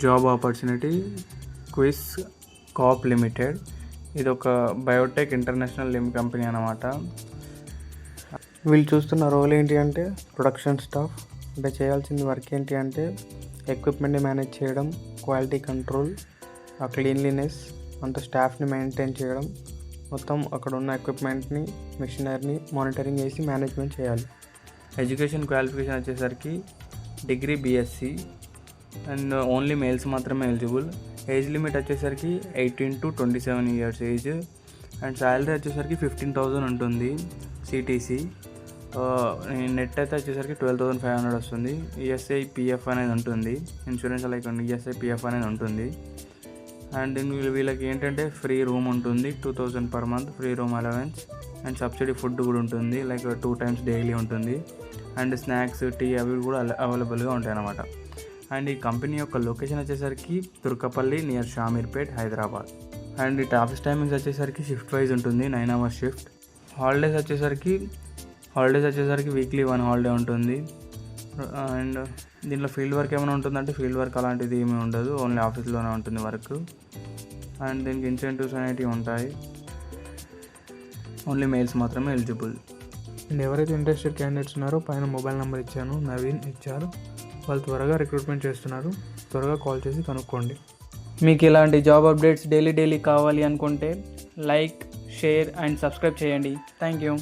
Job opportunity క్విస్ కాప్ limited. ఇది ఒక బయోటెక్ ఇంటర్నేషనల్ కంపెనీ అన్నమాట. వీళ్ళు చూస్తున్న రోల్ ఏంటి అంటే ప్రొడక్షన్ స్టాఫ్. అంటే చేయాల్సిన వర్క్ ఏంటి అంటే ఎక్విప్మెంట్ని మేనేజ్ చేయడం, క్వాలిటీ కంట్రోల్, క్లీన్లీనెస్, అంత స్టాఫ్ని మెయింటైన్ చేయడం, మొత్తం అక్కడ ఉన్న ఎక్విప్మెంట్ని, మిషనరీని మానిటరింగ్ చేసి మేనేజ్మెంట్ చేయాలి. ఎడ్యుకేషన్ క్వాలిఫికేషన్ వచ్చేసరికి degree BSc and only males మాత్రమే ఎలిజిబుల్. ఏజ్ లిమిట్ వచ్చేసరికి 18 to 27 years age. And salary వచ్చేసరికి 15,000 ఉంటుంది సిటీసీ. నెట్ అయితే వచ్చేసరికి 12,500 వస్తుంది. ఈఎస్ఐ పిఎఫ్ అనేది ఉంటుంది, ఇన్సూరెన్స్ లైక్ ఈఎస్ఐ పిఎఫ్ అనేది ఉంటుంది. అండ్ వీళ్ళకి ఏంటంటే ఫ్రీ రూమ్ ఉంటుంది, 2,000 per month free room allowance. And subsidy food కూడా ఉంటుంది, లైక్ 2 times డైలీ ఉంటుంది. అండ్ స్నాక్స్, టీ అవి కూడా అవైలబుల్గా ఉంటాయి అన్నమాట. అండ్ ఈ కంపెనీ యొక్క లొకేషన్ వచ్చేసరికి తుర్కపల్లి నియర్ షామీర్పేట్, హైదరాబాద్. అండ్ ఈ ఆఫీస్ టైమింగ్స్ వచ్చేసరికి షిఫ్ట్ వైజ్ ఉంటుంది, 9 hours షిఫ్ట్. హాలిడేస్ వచ్చేసరికి వీక్లీ 1 holiday ఉంటుంది. అండ్ దీంట్లో ఫీల్డ్ వర్క్ ఏమైనా ఉంటుందంటే ఫీల్డ్ వర్క్ అలాంటిది ఏమీ ఉండదు, ఓన్లీ ఆఫీస్లోనే ఉంటుంది వర్క్. అండ్ దీనికి ఇన్సెంటివ్స్ అనేవి ఉంటాయి. ఓన్లీ మెయిల్స్ మాత్రమే ఎలిజిబుల్. అండ్ ఎవరైతే ఇంట్రెస్టెడ్ క్యాండిడేట్స్ ఉన్నారో పైన మొబైల్ నెంబర్ ఇచ్చాను, నవీన్ ఇచ్చారు. వాళ్ళు త్వరగా రిక్రూట్మెంట్ చేస్తున్నారు, త్వరగా కాల్ చేసి కనుక్కోండి. మీకు ఇలాంటి జాబ్ అప్డేట్స్ డైలీ కావాలి అనుకుంటే లైక్, షేర్ అండ్ సబ్స్క్రైబ్ చేయండి. Thank you.